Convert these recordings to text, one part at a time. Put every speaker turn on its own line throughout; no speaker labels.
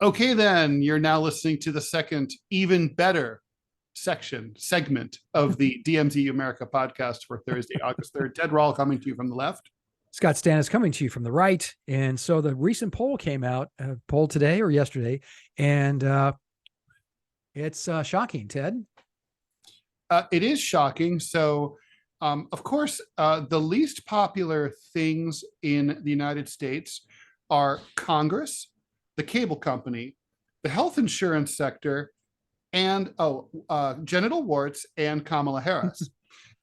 Okay, then you're now listening to the second, even better segment of the DMZ America podcast for Thursday, August 3rd. Ted Rall coming to you from the left.
Scott Stantis coming to you from the right. And so the recent poll came out, poll today or yesterday, and it's shocking, Ted.
It is shocking. So, of course, the least popular things in the United States are Congress, the cable company, the health insurance sector, and genital warts and Kamala Harris.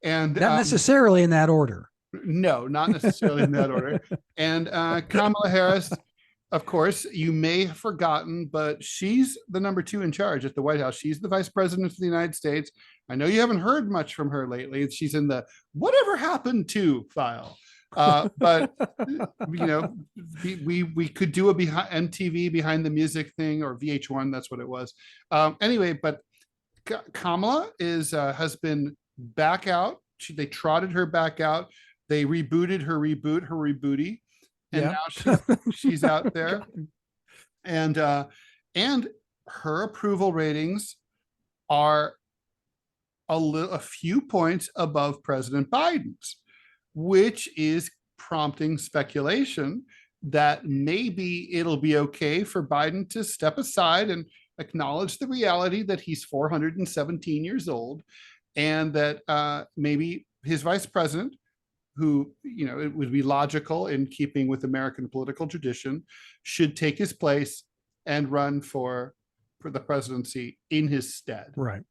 And
not necessarily in that order.
No, not necessarily in that order. And Kamala Harris, of course, you may have forgotten, but she's the number 2 in charge at the White House. She's the vice president of the United States. I know you haven't heard much from her lately. She's in the whatever happened to file. But you know, we could do a MTV behind the music thing, or VH1. That's what it was. Anyway, but Kamala has been back out. They trotted her back out. They rebooted her rebooty, and now she's out there, and her approval ratings are a few points above President Biden's, which is prompting speculation that maybe it'll be okay for Biden to step aside and acknowledge the reality that he's 417 years old, and that maybe his vice president, who, you know, it would be logical in keeping with American political tradition, should take his place and run for the presidency in his stead.
Right.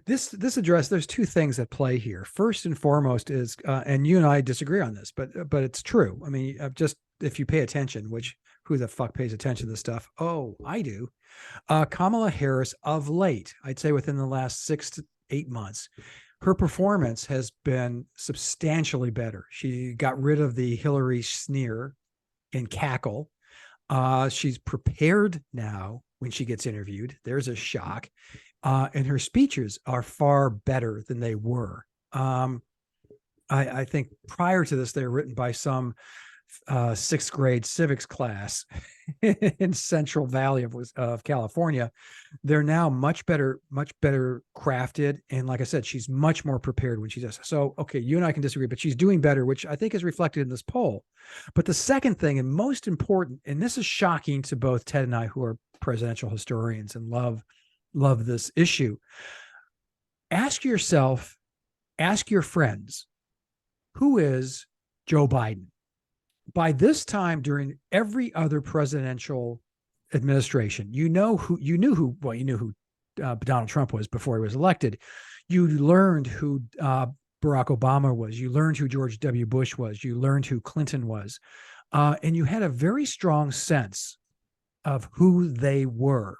This address, there's two things at play here. First and foremost is, and you and I disagree on this, but it's true. I mean, just if you pay attention, which who the fuck pays attention to this stuff? Oh, I do. Kamala Harris, of late, I'd say within the last 6 to 8 months, her performance has been substantially better. She got rid of the Hillary sneer and cackle. She's prepared now when she gets interviewed. There's a shock. And her speeches are far better than they were. I think prior to this, they were written by some 6th grade civics class in Central Valley of California. They're now much better crafted. And like I said, she's much more prepared when she does. So, okay, you and I can disagree, but she's doing better, which I think is reflected in this poll. But the second thing, and most important, and this is shocking to both Ted and I, who are presidential historians and love this issue. Ask yourself, ask your friends, who is Joe Biden? By this time, during every other presidential administration, you knew who Donald Trump was before he was elected. You learned who Barack Obama was. You learned who George W. Bush was. You learned who Clinton was. And you had a very strong sense of who they were.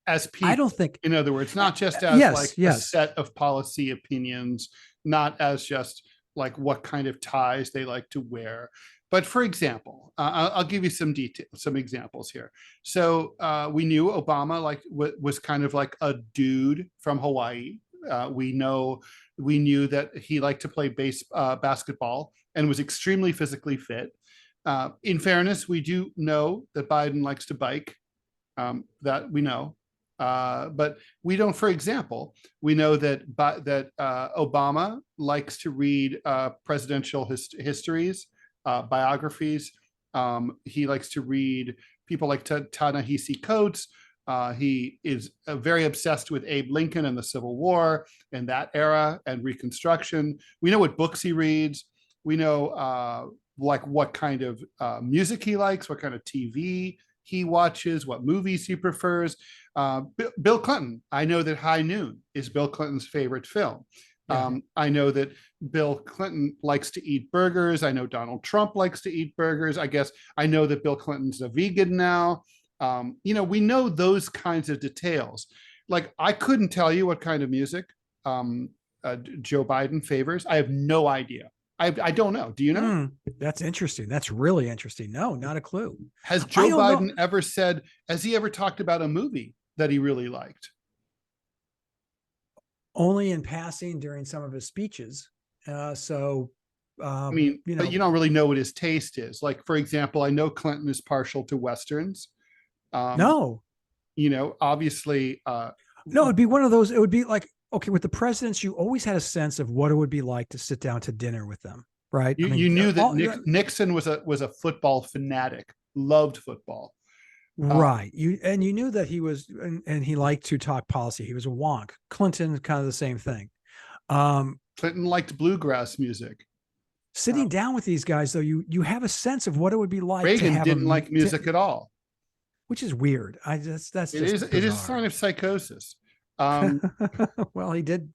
As people,
I don't think,
in other words, not just as a set of policy opinions, not as just like what kind of ties they like to wear. But for example, I'll give you some examples here. So we knew Obama was kind of like a dude from Hawaii. We knew that he liked to play basketball and was extremely physically fit. In fairness, we do know that Biden likes to bike. That we know. But we don't, for example, we know that Obama likes to read presidential histories, biographies. He likes to read people like Ta-Nehisi Coates. He is very obsessed with Abe Lincoln and the Civil War and that era and Reconstruction. We know what books he reads. We know like what kind of music he likes, what kind of TV he watches, what movies he prefers. Bill Clinton, I know that High Noon is Bill Clinton's favorite film. I know that Bill Clinton likes to eat burgers. I know Donald Trump likes to eat burgers. I know that Bill Clinton's a vegan now. We know those kinds of details. Like, I couldn't tell you what kind of music Joe Biden favors. I have no idea. I don't know. Do you know?
That's interesting. That's really interesting. No, not a clue.
Has Joe Biden ever said, has he ever talked about a movie that he really liked?
Only in passing during some of his speeches. But you don't
really know what his taste is. Like, for example, I know Clinton is partial to Westerns.
No.
Obviously,
no, it'd be one of those. It would be like, okay, with the presidents, you always had a sense of what it would be like to sit down to dinner with them, right?
you knew that Nixon was a football fanatic, loved football.
Right. You knew that he was, and he liked to talk policy. He was a wonk. Clinton, kind of the same thing.
Clinton liked bluegrass music.
Sitting down with these guys, though, you have a sense of what it would be like.
Reagan didn't like music at all,
which is weird. It
is a sign of psychosis.
Well, he did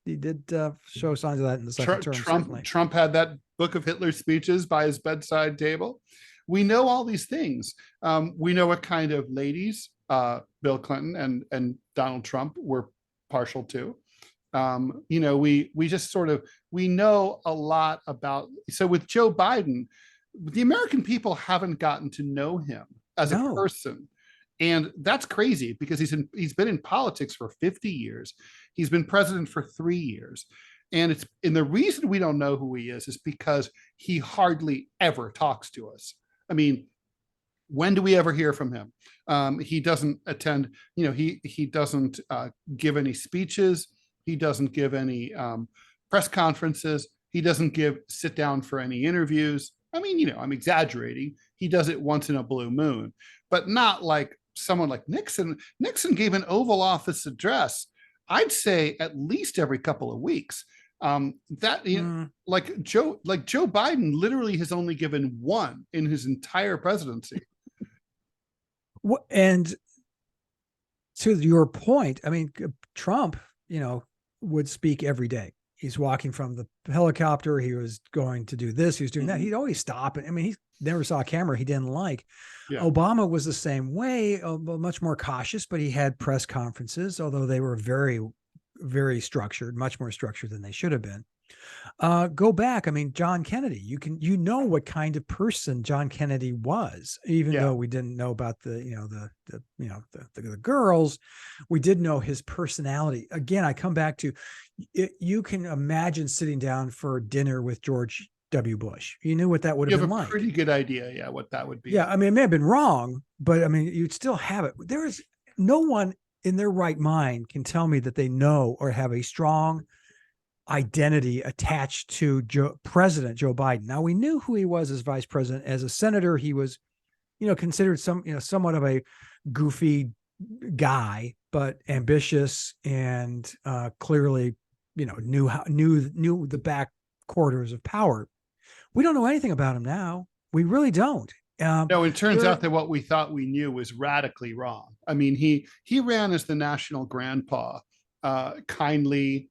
show signs of that in the second term.
Trump had that book of Hitler's speeches by his bedside table. We know all these things. We know what kind of ladies Bill Clinton and Donald Trump were partial to. We just we know a lot about. So with Joe Biden, the American people haven't gotten to know him as a person. And that's crazy because he's been in politics for 50 years. He's been president for 3 years. And the reason we don't know who he is because he hardly ever talks to us. I mean, when do we ever hear from him? He doesn't attend, he doesn't give any speeches. He doesn't give any press conferences. He doesn't sit down for any interviews. I mean, I'm exaggerating. He does it once in a blue moon, but not like someone like Nixon. Nixon gave an Oval Office address, I'd say at least every couple of weeks. Like Joe Biden literally has only given one in his entire presidency.
And to your point, I mean, Trump, would speak every day. He's walking from the helicopter. He was going to do this. He was doing that. He'd always stop. I mean, he never saw a camera he didn't like. Yeah. Obama was the same way, much more cautious, but he had press conferences, although they were very, very structured, much more structured than they should have been. Go back. I mean, John Kennedy, you know what kind of person John Kennedy was, even though we didn't know about the girls, we did know his personality. Again, I come back to it. You can imagine sitting down for dinner with George W. Bush. You knew what that would have been like. You have a
pretty good idea. What that would be.
Yeah. I mean, it may have been wrong, but I mean, you'd still have it. There is no one in their right mind can tell me that they know or have a strong identity attached to President Joe Biden. Now, we knew who he was as vice president. As a senator, he was, considered somewhat of a goofy guy, but ambitious and clearly, knew the back quarters of power. We don't know anything about him now. We really don't.
No, it turns out that what we thought we knew was radically wrong. I mean, he ran as the national grandpa, kindly,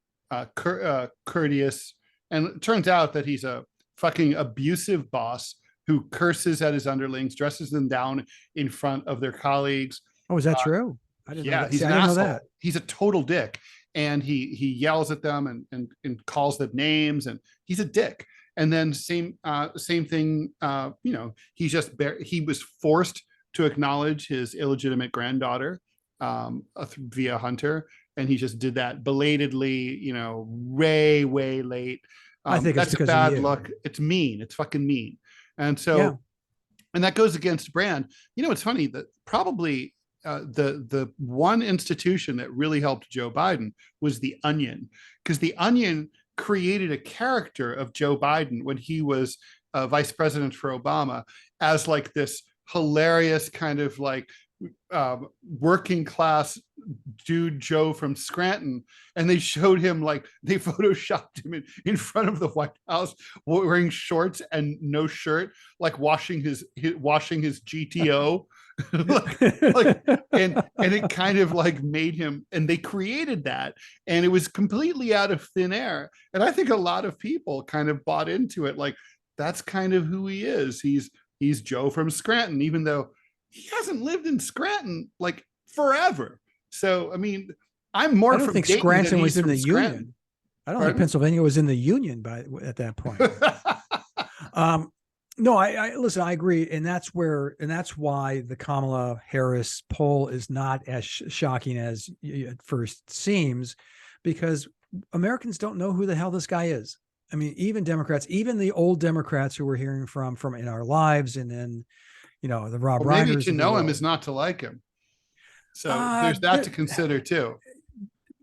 courteous, and it turns out that he's a fucking abusive boss who curses at his underlings, dresses them down in front of their colleagues.
Oh, is that true?
I didn't know that. He's an asshole. Know that. He's a total dick, and he yells at them and calls them names, and he's a dick. And then same thing. He was forced to acknowledge his illegitimate granddaughter via Hunter. And he just did that belatedly, way late.
I think
that's a bad look. It's mean. It's fucking mean. And so, and that goes against brand. It's funny that probably the one institution that really helped Joe Biden was The Onion, because The Onion created a character of Joe Biden when he was vice president for Obama as like this hilarious kind of like working class dude Joe from Scranton, and they showed him they photoshopped him in front of the White House wearing shorts and no shirt, like washing his GTO. and it kind of like made him, and they created that, and it was completely out of thin air, and I think a lot of people kind of bought into it, like that's kind of who he is. He's Joe from Scranton, even though he hasn't lived in Scranton like forever. So, I mean, I'm more.
I don't think Dayton Scranton was in the Union. I don't think Pennsylvania was in the Union at that point. No, I listen. I agree, and that's why the Kamala Harris poll is not as shocking as it first seems, because Americans don't know who the hell this guy is. I mean, even Democrats, even the old Democrats who we're hearing from in our lives, and then the Rob Reiners.
Maybe to know him is not to like him. So there's that to consider too.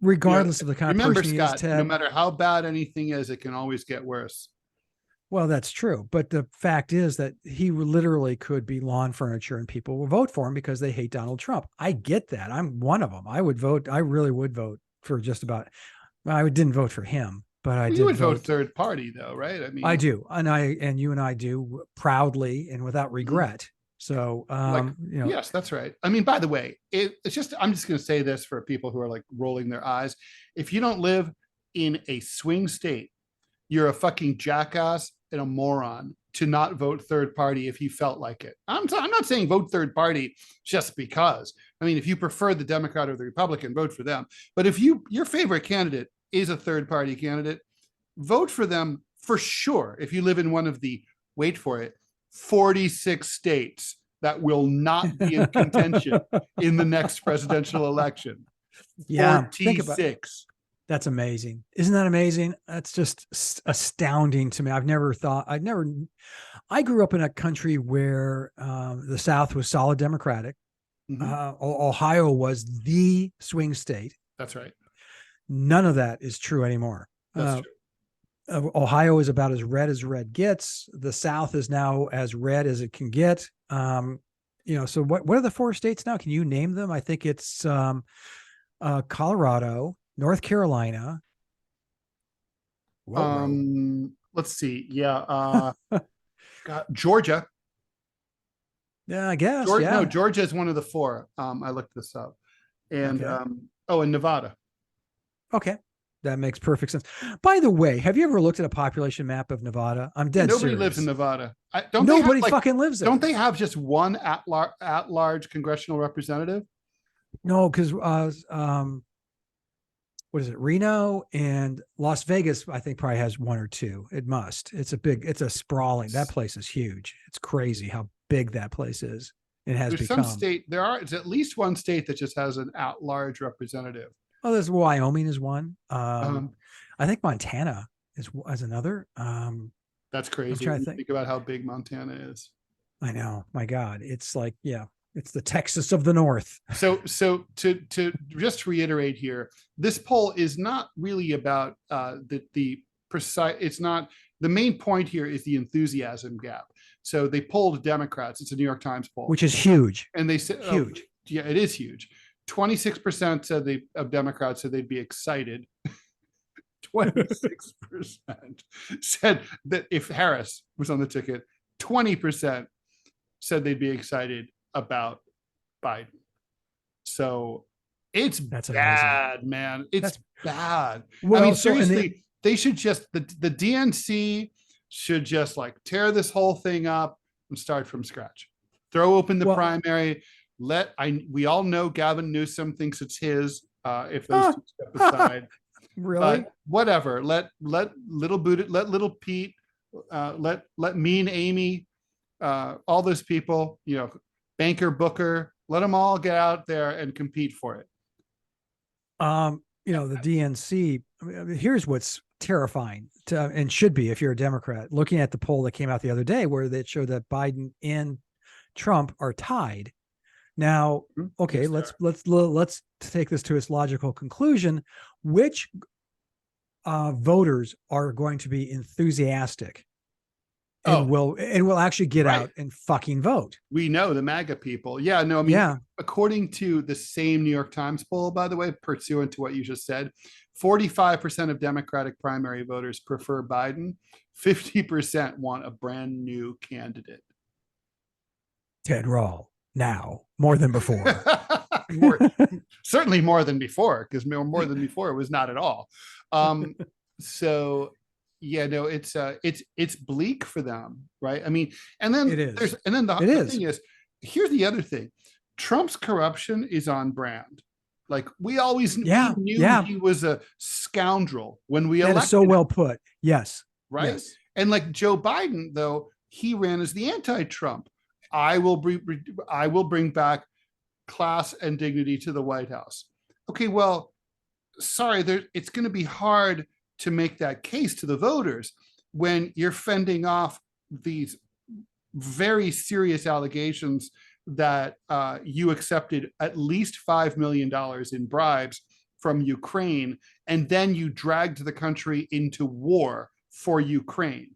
Regardless of the kind of person
Scott,
he is,
no matter how bad anything is, it can always get worse.
Well, that's true. But the fact is that he literally could be lawn furniture and people will vote for him because they hate Donald Trump. I get that. I'm one of them. I would vote. I really would vote for just about, I didn't vote for him, but I did.
You would vote third party though, right? I mean,
I do. And you and I do proudly and without regret. So,
yes, that's right. I mean, by the way, it's just, I'm just going to say this for people who are like rolling their eyes. If you don't live in a swing state, you're a fucking jackass and a moron to not vote third party if you felt like it. I'm not saying vote third party just because. I mean, if you prefer the Democrat or the Republican, vote for them. But if your favorite candidate is a third party candidate, vote for them for sure. If you live in one of the, wait for it, 46 states that will not be in contention in the next presidential election.
Yeah,
46.
That's amazing. Isn't that amazing? That's just astounding to me. I grew up in a country where the South was solid Democratic. Mm-hmm. Ohio was the swing state.
That's right.
None of that is true anymore.
That's true.
Ohio is about as red gets. The South is now as red as it can get. So what are the 4 states now? Can you name them? I think it's Colorado, North Carolina.
Let's see. Yeah. Georgia.
Yeah, I guess.
Georgia,
yeah.
No, Georgia is one of the 4. I looked this up. And and Nevada.
Okay. That makes perfect sense. By the way, have you ever looked at a population map of Nevada? I'm dead serious.
Nobody lives in Nevada.
Nobody fucking lives there.
Don't they have just one at-large congressional representative?
No, because what is it? Reno and Las Vegas, I think probably has 1 or 2. It must. It's a sprawling. That place is huge. It's crazy how big that place is. It has become.
It's at least one state that just has an at-large representative.
Oh, there's Wyoming is one. I think Montana is another.
That's crazy. Think about how big Montana is.
I know. My God. It's like, it's the Texas of the North.
So to just reiterate here, this poll is not really about the precise. It's not, the main point here is the enthusiasm gap. So they polled Democrats. It's a New York Times poll,
which is huge.
And they said huge. Yeah, it is huge. 26% said of Democrats said they'd be excited. 26% said that if Harris was on the ticket, 20% said they'd be excited about Biden. So that's bad, amazing. Man. That's bad. Well, I mean, seriously, they should just, the DNC should just like tear this whole thing up and start from scratch. Throw open the primary. We all know Gavin Newsom thinks it's his. If those two step aside,
really,
whatever. Let little Pete, let mean Amy, all those people, Banker Booker, let them all get out there and compete for it.
The DNC. Here's what's terrifying and should be if you're a Democrat. Looking at the poll that came out the other day, where they showed that Biden and Trump are tied. Now, okay, let's take this to its logical conclusion. Which voters are going to be enthusiastic and will actually get out and fucking vote?
We know the MAGA people. Yeah, no, I mean, according to the same New York Times poll, by the way, pursuant to what you just said, 45% of Democratic primary voters prefer Biden. 50% want a brand new candidate.
Ted Rall. Now, more than before.
Certainly more than before, because more than before it was not at all. So yeah, no, it's bleak for them, right? I mean, and then
it is.
The thing is, here's the other thing: Trump's corruption is on brand. Like we always knew he was a scoundrel when we elected him.
So well put. Yes.
Right. Yes. And like Joe Biden, though, he ran as the anti-Trump. I will bring back class and dignity to the White House. Okay, well, sorry, it's going to be hard to make that case to the voters when you're fending off these very serious allegations that you accepted at least $5 million in bribes from Ukraine, and then you dragged the country into war for Ukraine.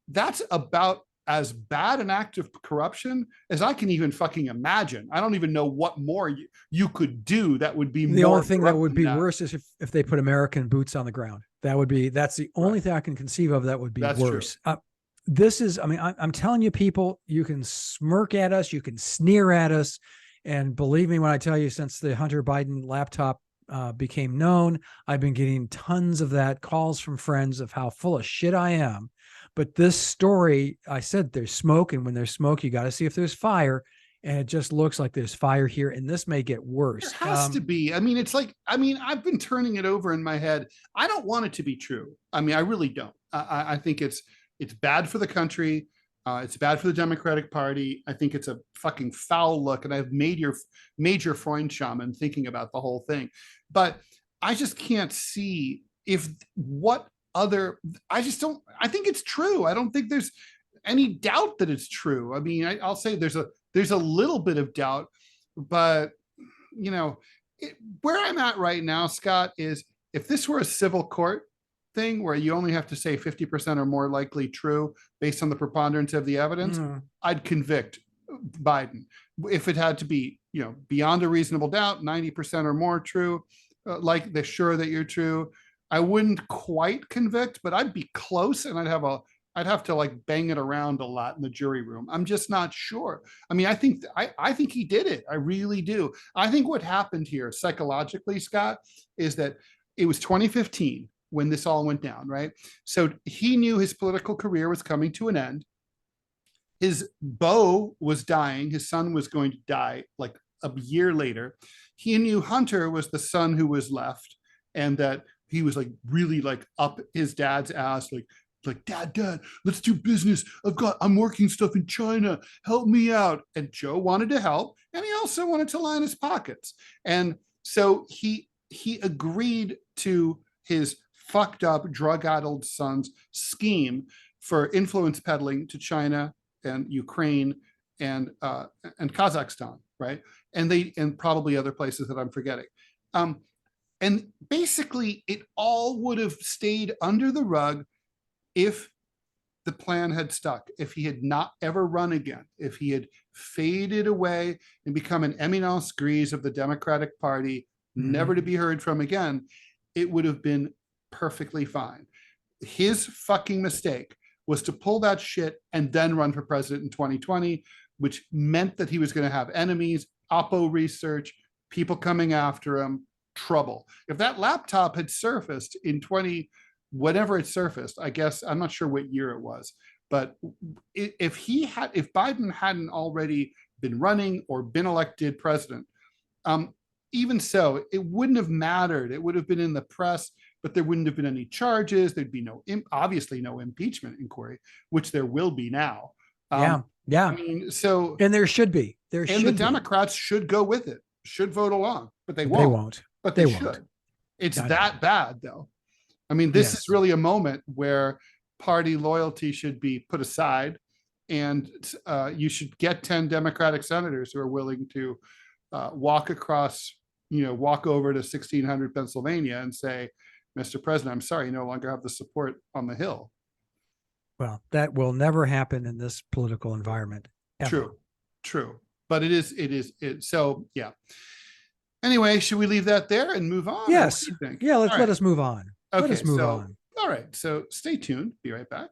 That's about as bad an act of corruption as I can even fucking imagine. I don't even know what more you could do that would be
the
more
only thing that would be worse is if they put American boots on the ground. That's the only thing I can conceive of that would be worse. This is, I mean, I'm telling you, people, you can smirk at us, you can sneer at us. And believe me when I tell you, since the Hunter Biden laptop became known, I've been getting tons of that, calls from friends of how full of shit I am. But this story, I said there's smoke, and when there's smoke, you got to see if there's fire. And it just looks like there's fire here, and this may get worse.
There has to be. I mean, it's like, I've been turning it over in my head. I don't want it to be true. I mean, I really don't. I think it's bad for the country. It's bad for the Democratic Party. I think it's a fucking foul look, and I've made your major Freund shaman thinking about the whole thing. But I just can't see I think it's true. I don't think there's any doubt that it's true. I mean, I'll say there's a little bit of doubt, but where I'm at right now, Scott, is if this were a civil court thing where you only have to say 50% or more likely true based on the preponderance of the evidence, I'd convict Biden. If it had to be, beyond a reasonable doubt, 90% or more true, like they're sure that you're true, I wouldn't quite convict, but I'd be close, and I'd have to like bang it around a lot in the jury room. I'm just not sure. I mean, I think he did it. I really do. I think what happened here psychologically, Scott, is that it was 2015 when this all went down, right? So he knew his political career was coming to an end. His beau was dying. His son was going to die like a year later. He knew Hunter was the son who was left, and that he was like really like up his dad's ass, like dad, let's do business. I'm working stuff in China. Help me out. And Joe wanted to help, and he also wanted to line his pockets. And so he agreed to his fucked up, drug-addled son's scheme for influence peddling to China and Ukraine and Kazakhstan, right? And probably other places that I'm forgetting. And basically, it all would have stayed under the rug if the plan had stuck, if he had not ever run again, if he had faded away and become an eminence grise of the Democratic Party, never to be heard from again, it would have been perfectly fine. His fucking mistake was to pull that shit and then run for president in 2020, which meant that he was going to have enemies, oppo research, people coming after him, trouble. If that laptop had surfaced in whenever it surfaced, I guess, I'm not sure what year it was, but if Biden hadn't already been running or been elected president, even so, it wouldn't have mattered. It would have been in the press, but there wouldn't have been any charges. There'd be obviously no impeachment inquiry, which there will be now.
Yeah.
I mean, so,
and there should be.
The Democrats should go with it, should vote along, but they won't. But they should. Won't. It's that bad, though. I mean, this is really a moment where party loyalty should be put aside, and you should get 10 Democratic senators who are willing to walk over to 1600 Pennsylvania and say, Mr. President, I'm sorry, you no longer have the support on the Hill.
Well, that will never happen in this political environment. Ever.
True. But it is. So, yeah. Anyway, should we leave that there and move on?
Yes. Yeah, let us move on.
Okay,
let us move on.
All right. So stay tuned. Be right back.